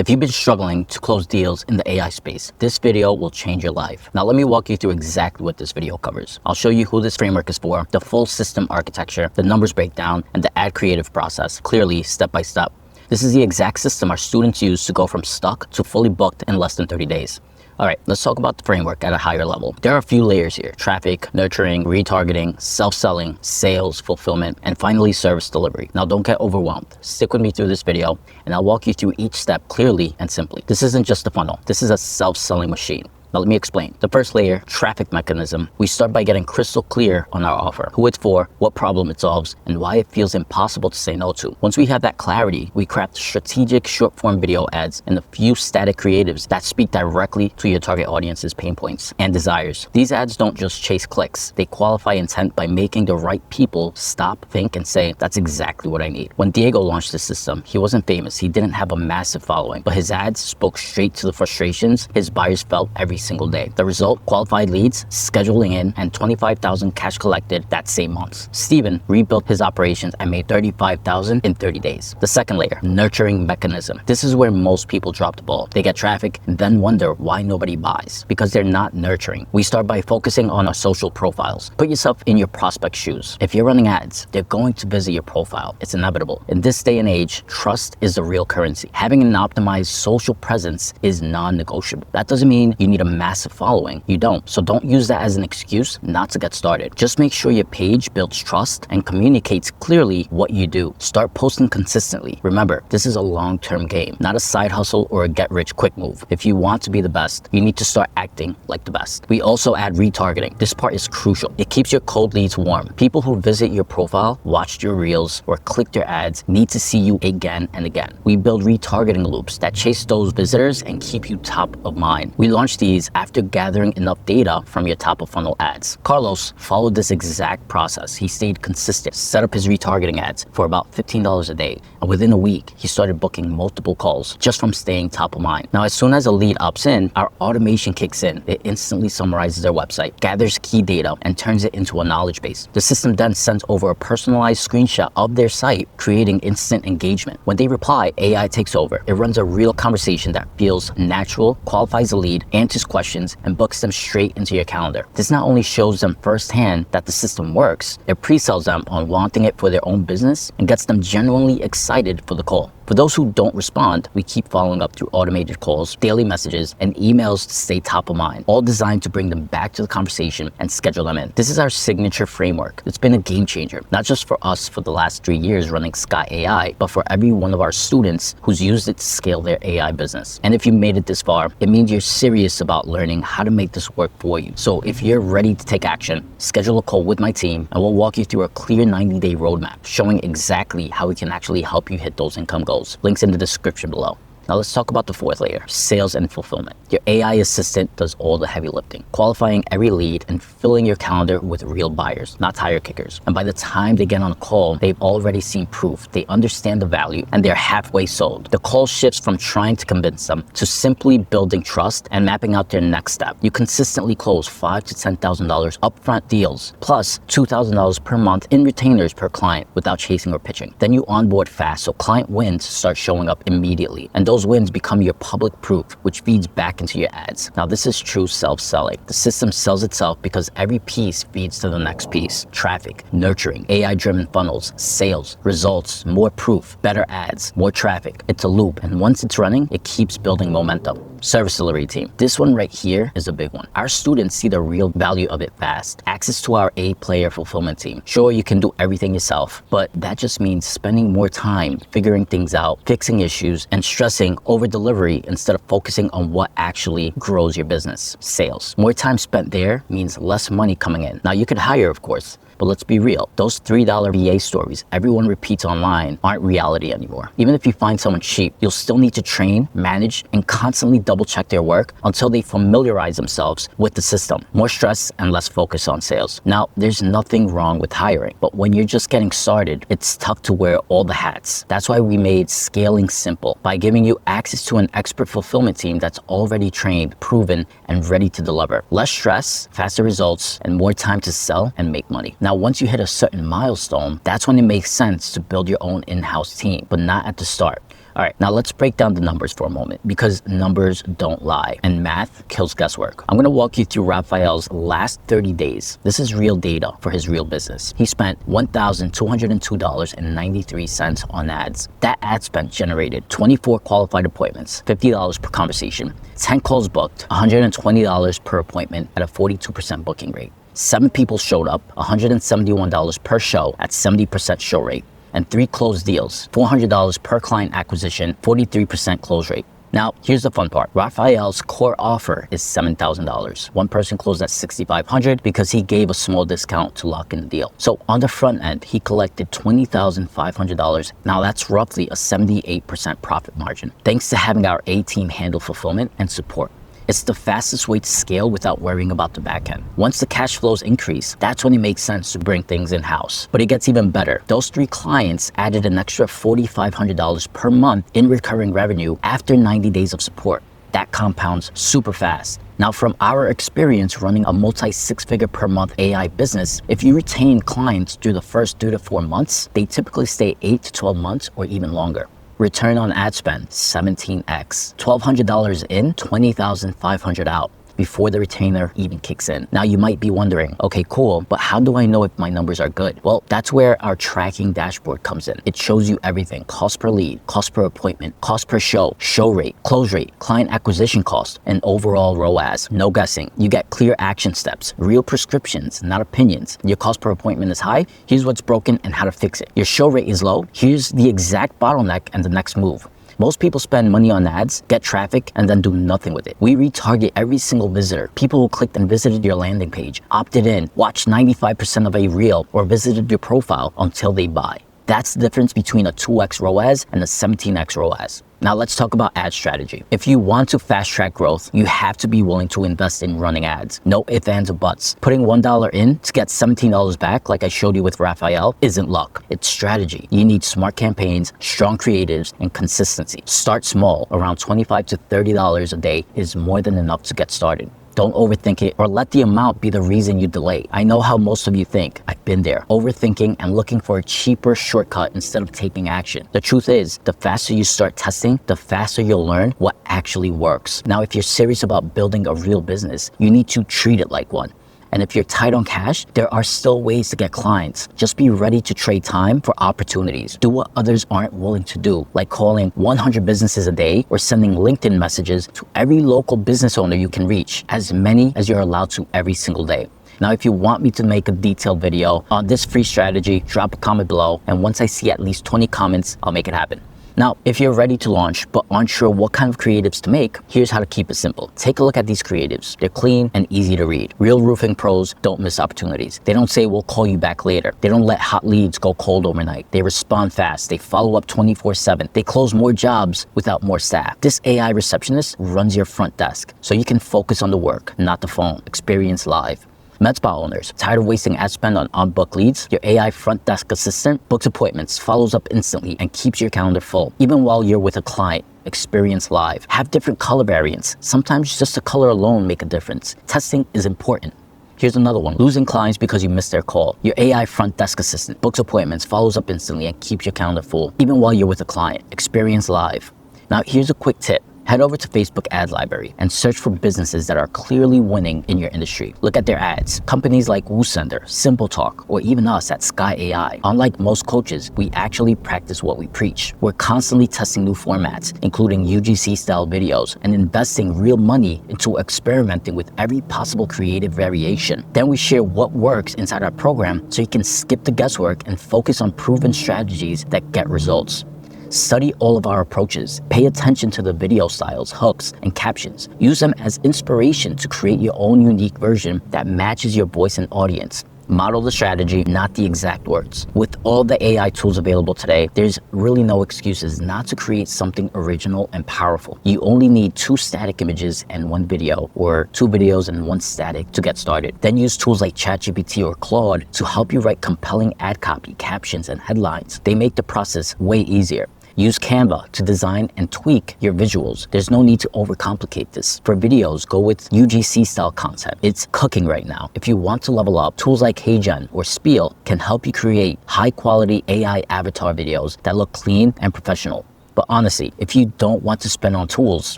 If you've been struggling to close deals in the AI space, this video will change your life. Now let me walk you through exactly what this video covers. I'll show you who this framework is for, the full system architecture, the numbers breakdown, and the ad creative process, clearly step by step. This is the exact system our students use to go from stuck to fully booked in less than 30 days. All right, let's talk about the framework at a higher level. There are a few layers here: traffic, nurturing, retargeting, self-selling, sales, fulfillment, and finally service delivery. Now don't get overwhelmed. Stick with me through this video and I'll walk you through each step clearly and simply. This isn't just a funnel. This is a self-selling machine. Now let me explain. The first layer, traffic mechanism. We start by getting crystal clear on our offer, who it's for, what problem it solves, and why it feels impossible to say no to. Once we have that clarity, we craft strategic short-form video ads and a few static creatives that speak directly to your target audience's pain points and desires. These ads don't just chase clicks. They qualify intent by making the right people stop, think, and say, that's exactly what I need. When Diego launched the system, he wasn't famous. He didn't have a massive following, but his ads spoke straight to the frustrations his buyers felt every single day. The result: qualified leads, scheduling in, and 25,000 cash collected that same month. Steven rebuilt his operations and made 35,000 in 30 days. The second layer, nurturing mechanism. This is where most people drop the ball. They get traffic and then wonder why nobody buys, because they're not nurturing. We start by focusing on our social profiles. Put yourself in your prospect's shoes. If you're running ads, they're going to visit your profile. It's inevitable. In this day and age, trust is the real currency. Having an optimized social presence is non-negotiable. That doesn't mean you need a massive following. You don't. So don't use that as an excuse not to get started. Just make sure your page builds trust and communicates clearly what you do. Start posting consistently. Remember, this is a long-term game, not a side hustle or a get-rich-quick move. If you want to be the best, you need to start acting like the best. We also add retargeting. This part is crucial. It keeps your cold leads warm. People who visit your profile, watched your reels, or clicked your ads need to see you again and again. We build retargeting loops that chase those visitors and keep you top of mind. We launched these after gathering enough data from your top of funnel ads. Carlos followed this exact process. He stayed consistent, set up his retargeting ads for about $15 a day, and within a week, he started booking multiple calls just from staying top of mind. Now, as soon as a lead opts in, our automation kicks in. It instantly summarizes their website, gathers key data, and turns it into a knowledge base. The system then sends over a personalized screenshot of their site, creating instant engagement. When they reply, AI takes over. It runs a real conversation that feels natural, qualifies the lead, answers questions, and books them straight into your calendar. This not only shows them firsthand that the system works, it pre-sells them on wanting it for their own business and gets them genuinely excited for the call. For those who don't respond, we keep following up through automated calls, daily messages, and emails to stay top of mind, all designed to bring them back to the conversation and schedule them in. This is our signature framework. It's been a game changer, not just for us for the last 3 years running Sky AI, but for every one of our students who's used it to scale their AI business. And if you made it this far, it means you're serious about learning how to make this work for you. So if you're ready to take action, schedule a call with my team and we'll walk you through a clear 90-day roadmap showing exactly how we can actually help you hit those income goals. Links in the description below. Now let's talk about the fourth layer, sales and fulfillment. Your AI assistant does all the heavy lifting, qualifying every lead and filling your calendar with real buyers, not tire kickers. And by the time they get on a call, they've already seen proof, they understand the value, and they're halfway sold. The call shifts from trying to convince them to simply building trust and mapping out their next step. You consistently close $5,000 to $10,000 upfront deals, plus $2,000 per month in retainers per client without chasing or pitching. Then you onboard fast, so client wins start showing up immediately. And those wins become your public proof, which feeds back into your ads. Now, this is true self-selling. The system sells itself because every piece feeds to the next piece. Traffic, nurturing, AI-driven funnels, sales, results, more proof, better ads, more traffic. It's a loop, and once it's running, it keeps building momentum. Service delivery team. This one right here is a big one. Our students see the real value of it fast. Access to our A-player fulfillment team. Sure, you can do everything yourself, but that just means spending more time figuring things out, fixing issues, and stressing over delivery instead of focusing on what actually grows your business. Sales. More time spent there means less money coming in. Now, you could hire, of course, but let's be real. Those $3 VA stories everyone repeats online aren't reality anymore. Even if you find someone cheap, you'll still need to train, manage, and constantly double check their work until they familiarize themselves with the system. More stress and less focus on sales. Now, there's nothing wrong with hiring, but when you're just getting started, it's tough to wear all the hats. That's why we made scaling simple by giving you access to an expert fulfillment team that's already trained, proven, and ready to deliver. Less stress, faster results, and more time to sell and make money. Now, once you hit a certain milestone, that's when it makes sense to build your own in-house team, but not at the start. All right, now let's break down the numbers for a moment because numbers don't lie and math kills guesswork. I'm gonna walk you through Raphael's last 30 days. This is real data for his real business. He spent $1,202.93 on ads. That ad spend generated 24 qualified appointments, $50 per conversation, 10 calls booked, $120 per appointment at a 42% booking rate. 7 people showed up, $171 per show at 70% show rate, and 3 closed deals, $400 per client acquisition, 43% close rate. Now, here's the fun part. Raphael's core offer is $7,000. One person closed at $6,500 because he gave a small discount to lock in the deal. So on the front end, he collected $20,500. Now that's roughly a 78% profit margin, thanks to having our A team handle fulfillment and support. It's the fastest way to scale without worrying about the back end. Once the cash flows increase, that's when it makes sense to bring things in-house. But it gets even better. Those 3 clients added an extra $4,500 per month in recurring revenue after 90 days of support. That compounds super fast. Now, from our experience running a multi-6-figure per month AI business, if you retain clients through the first 3 to 4 months, they typically stay 8 to 12 months or even longer. Return on ad spend, 17x. $1,200 in, $20,500 out before the retainer even kicks in. Now you might be wondering, okay, cool, but how do I know if my numbers are good? Well, that's where our tracking dashboard comes in. It shows you everything: cost per lead, cost per appointment, cost per show, show rate, close rate, client acquisition cost, and overall ROAS. No guessing. You get clear action steps, real prescriptions, not opinions. Your cost per appointment is high, here's what's broken and how to fix it. Your show rate is low, here's the exact bottleneck and the next move. Most people spend money on ads, get traffic, and then do nothing with it. We retarget every single visitor. People who clicked and visited your landing page, opted in, watched 95% of a reel, or visited your profile until they buy. That's the difference between a 2x ROAS and a 17x ROAS. Now let's talk about ad strategy. If you want to fast track growth, you have to be willing to invest in running ads. No ifs, ands, or buts. Putting $1 in to get $17 back, like I showed you with Raphael, isn't luck. It's strategy. You need smart campaigns, strong creatives, and consistency. Start small. Around $25 to $30 a day is more than enough to get started. Don't overthink it or let the amount be the reason you delay. I know how most of you think. I've been there, overthinking and looking for a cheaper shortcut instead of taking action. The truth is, the faster you start testing, the faster you'll learn what actually works. Now, if you're serious about building a real business, you need to treat it like one. And if you're tight on cash, there are still ways to get clients. Just be ready to trade time for opportunities. Do what others aren't willing to do, like calling 100 businesses a day or sending LinkedIn messages to every local business owner you can reach, as many as you're allowed to every single day. Now, if you want me to make a detailed video on this free strategy, drop a comment below, and once I see at least 20 comments, I'll make it happen. Now, if you're ready to launch but aren't sure what kind of creatives to make, here's how to keep it simple. Take a look at these creatives. They're clean and easy to read. Real roofing pros don't miss opportunities. They don't say, we'll call you back later. They don't let hot leads go cold overnight. They respond fast. They follow up 24/7. They close more jobs without more staff. This AI receptionist runs your front desk, so you can focus on the work, not the phone. Experience live. Med spa owners, tired of wasting ad spend on unbooked leads? Your AI front desk assistant books appointments, follows up instantly, and keeps your calendar full, even while you're with a client. Experience live. Have different color variants. Sometimes just the color alone make a difference. Testing is important. Here's another one. Losing clients because you missed their call. Your AI front desk assistant books appointments, follows up instantly, and keeps your calendar full, even while you're with a client. Experience live. Now, here's a quick tip. Head over to Facebook Ad Library and search for businesses that are clearly winning in your industry. Look at their ads. Companies like WooSender, SimpleTalk, or even us at Sky AI. Unlike most coaches, we actually practice what we preach. We're constantly testing new formats, including UGC-style videos, and investing real money into experimenting with every possible creative variation. Then we share what works inside our program so you can skip the guesswork and focus on proven strategies that get results. Study all of our approaches. Pay attention to the video styles, hooks, and captions. Use them as inspiration to create your own unique version that matches your voice and audience. Model the strategy, not the exact words. With all the AI tools available today, there's really no excuses not to create something original and powerful. You only need 2 static images and 1 video, or 2 videos and 1 static to get started. Then use tools like ChatGPT or Claude to help you write compelling ad copy, captions, and headlines. They make the process way easier. Use Canva to design and tweak your visuals. There's no need to overcomplicate this. For videos, go with UGC style content. It's cooking right now. If you want to level up, tools like HeyGen or Spiel can help you create high quality AI avatar videos that look clean and professional. But honestly, if you don't want to spend on tools,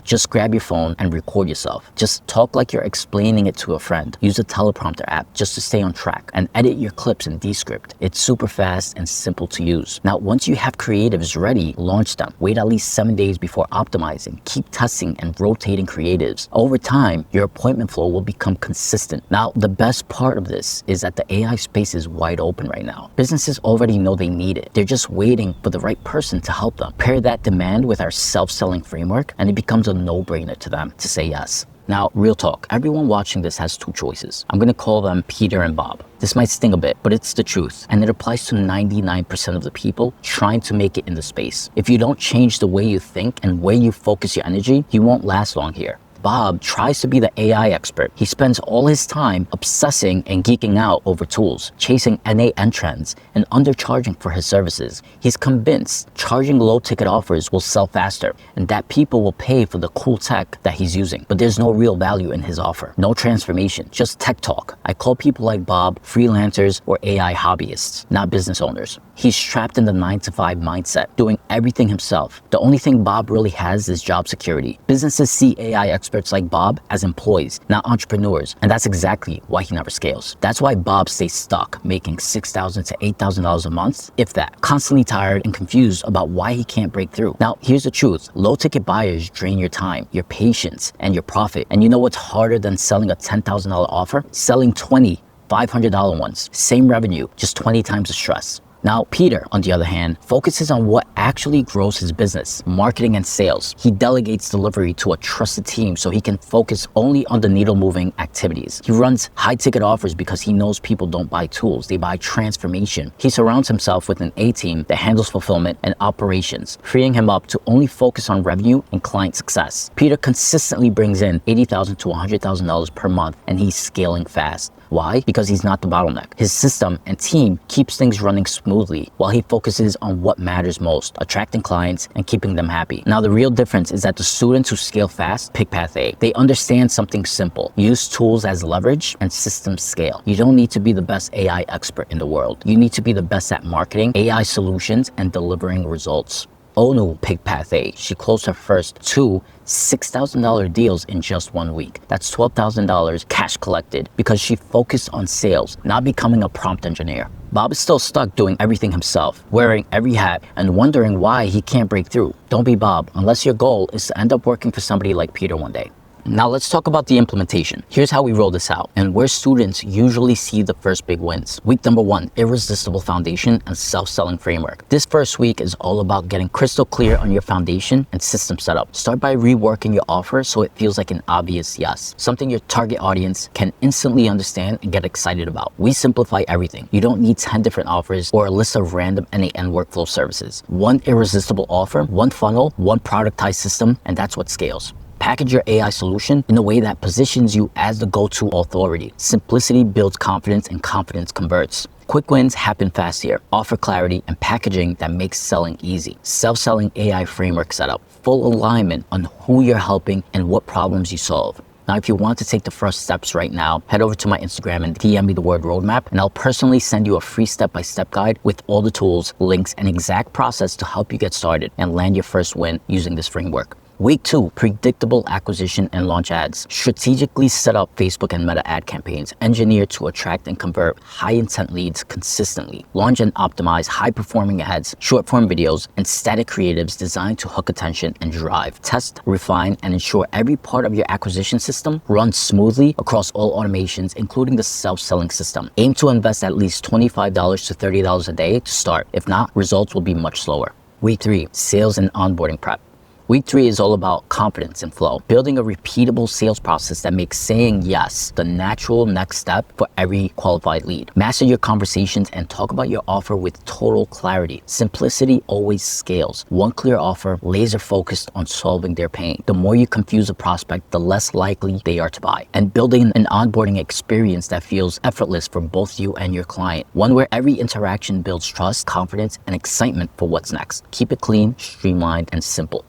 just grab your phone and record yourself. Just talk like you're explaining it to a friend. Use a teleprompter app just to stay on track and edit your clips in Descript. It's super fast and simple to use. Now, once you have creatives ready, launch them. Wait at least 7 days before optimizing. Keep testing and rotating creatives. Over time, your appointment flow will become consistent. Now, the best part of this is that the AI space is wide open right now. Businesses already know they need it. They're just waiting for the right person to help them. Pair that demand with our self-selling framework, and it becomes a no-brainer to them to say yes. Now, real talk, everyone watching this has two choices. I'm gonna call them Peter and Bob. This might sting a bit, but it's the truth, and it applies to 99% of the people trying to make it in the space. If you don't change the way you think and where you focus your energy, you won't last long here. Bob tries to be the AI expert. He spends all his time obsessing and geeking out over tools, chasing NAN trends, and undercharging for his services. He's convinced charging low ticket offers will sell faster and that people will pay for the cool tech that he's using. But there's no real value in his offer. No transformation, just tech talk. I call people like Bob freelancers or AI hobbyists, not business owners. He's trapped in the 9-to-5 mindset, doing everything himself. The only thing Bob really has is job security. Businesses see AI experts like Bob as employees, not entrepreneurs, and that's exactly why he never scales. That's why Bob stays stuck, making $6,000 to $8,000 a month, if that, constantly tired and confused about why he can't break through. Now, here's the truth. Low-ticket buyers drain your time, your patience, and your profit. And you know what's harder than selling a $10,000 offer? Selling 20 $500 ones. Same revenue, just 20 times the stress. Now, Peter, on the other hand, focuses on what actually grows his business, marketing and sales. He delegates delivery to a trusted team so he can focus only on the needle-moving activities. He runs high-ticket offers because he knows people don't buy tools, they buy transformation. He surrounds himself with an A-team that handles fulfillment and operations, freeing him up to only focus on revenue and client success. Peter consistently brings in $80,000 to $100,000 per month, and he's scaling fast. Why? Because he's not the bottleneck. His system and team keeps things running smoothly while he focuses on what matters most, attracting clients and keeping them happy. Now, the real difference is that the students who scale fast pick path A. They understand something simple. Use tools as leverage and systems scale. You don't need to be the best AI expert in the world. You need to be the best at marketing, AI solutions, and delivering results. Onu picked path A. She closed her first two $6,000 deals in just 1 week. That's $12,000 cash collected because she focused on sales, not becoming a prompt engineer. Bob is still stuck doing everything himself, wearing every hat and wondering why he can't break through. Don't be Bob unless your goal is to end up working for somebody like Peter one day. Now let's talk about the implementation. Here's how we roll this out and where students usually see the first big wins. Week number 1, irresistible foundation and self-selling framework. This first week is all about getting crystal clear on your foundation and system setup. Start by reworking your offer so it feels like an obvious yes, something your target audience can instantly understand and get excited about. We simplify everything. You don't need 10 different offers or a list of random NAN workflow services. One irresistible offer, one funnel, one productized system, and that's what scales. Package your AI solution in a way that positions you as the go-to authority. Simplicity builds confidence and confidence converts. Quick wins happen fast here. Offer clarity and packaging that makes selling easy. Self-selling AI framework setup. Full alignment on who you're helping and what problems you solve. Now, if you want to take the first steps right now, head over to my Instagram and DM me the word roadmap, and I'll personally send you a free step-by-step guide with all the tools, links, and exact process to help you get started and land your first win using this framework. Week 2, predictable acquisition and launch ads. Strategically set up Facebook and Meta ad campaigns engineered to attract and convert high-intent leads consistently. Launch and optimize high-performing ads, short-form videos, and static creatives designed to hook attention and drive. Test, refine, and ensure every part of your acquisition system runs smoothly across all automations, including the self-selling system. Aim to invest at least $25 to $30 a day to start. If not, results will be much slower. Week 3, sales and onboarding prep. Week 3 is all about confidence and flow, building a repeatable sales process that makes saying yes the natural next step for every qualified lead. Master your conversations and talk about your offer with total clarity. Simplicity always scales. One clear offer, laser focused on solving their pain. The more you confuse a prospect, the less likely they are to buy. And building an onboarding experience that feels effortless for both you and your client. One where every interaction builds trust, confidence, and excitement for what's next. Keep it clean, streamlined, and simple.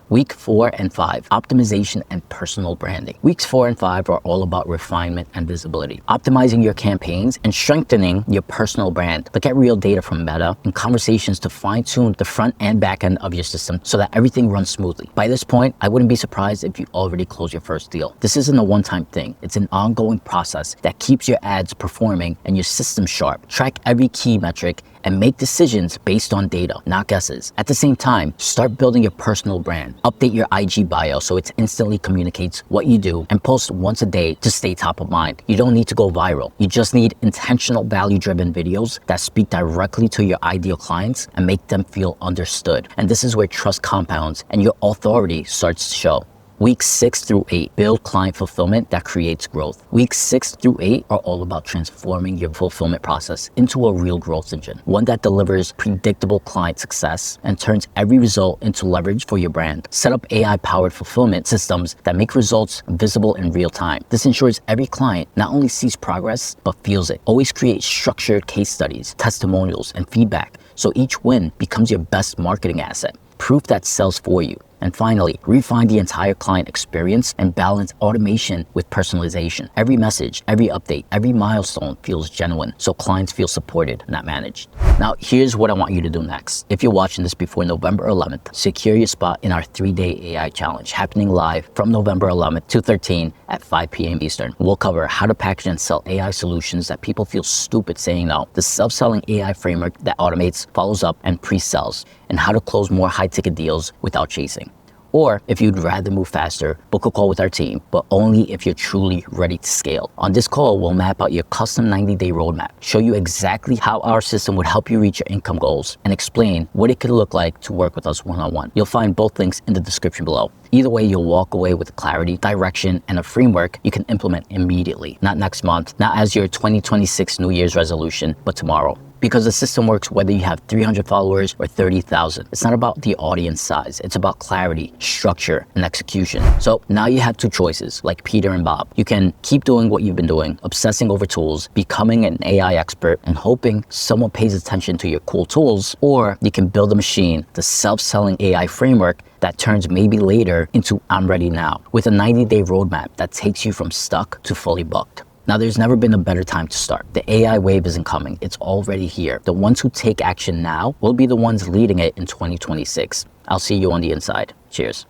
Week 4 and 5, optimization and personal branding. Weeks 4 and 5 are all about refinement and visibility, optimizing your campaigns and strengthening your personal brand. Look at real data from Meta and conversations to fine-tune the front and back end of your system so that everything runs smoothly. By this point, I wouldn't be surprised if you already closed your first deal. This isn't a one-time thing. It's an ongoing process that keeps your ads performing and your system sharp. Track every key metric and make decisions based on data, not guesses. At the same time, start building your personal brand. Update your IG bio so it instantly communicates what you do and post once a day to stay top of mind. You don't need to go viral. You just need intentional value-driven videos that speak directly to your ideal clients and make them feel understood. And this is where trust compounds and your authority starts to show. Weeks 6 through 8, build client fulfillment that creates growth. Weeks 6 through 8 are all about transforming your fulfillment process into a real growth engine, one that delivers predictable client success and turns every result into leverage for your brand. Set up AI-powered fulfillment systems that make results visible in real time. This ensures every client not only sees progress, but feels it. Always create structured case studies, testimonials, and feedback, so each win becomes your best marketing asset, proof that sells for you. And finally, refine the entire client experience and balance automation with personalization. Every message, every update, every milestone feels genuine, so clients feel supported, not managed. Now, here's what I want you to do next. If you're watching this before November 11th, secure your spot in our 3-day AI challenge happening live from November 11th to 13th at 5 p.m. Eastern. We'll cover how to package and sell AI solutions that people feel stupid saying no, the self-selling AI framework that automates, follows up, and pre-sells, and how to close more high-ticket deals without chasing. Or if you'd rather move faster, book a call with our team, but only if you're truly ready to scale. On this call, we'll map out your custom 90-day roadmap, show you exactly how our system would help you reach your income goals, and explain what it could look like to work with us one-on-one. You'll find both links in the description below. Either way, you'll walk away with clarity, direction, and a framework you can implement immediately. Not next month, not as your 2026 New Year's resolution, but tomorrow. Because the system works whether you have 300 followers or 30,000. It's not about the audience size. It's about clarity, structure, and execution. So now you have two choices, like Peter and Bob. You can keep doing what you've been doing, obsessing over tools, becoming an AI expert, and hoping someone pays attention to your cool tools, or you can build a machine, the self-selling AI framework that turns maybe later into I'm ready now, with a 90-day roadmap that takes you from stuck to fully booked. Now, there's never been a better time to start. The AI wave isn't coming. It's already here. The ones who take action now will be the ones leading it in 2026. I'll see you on the inside. Cheers.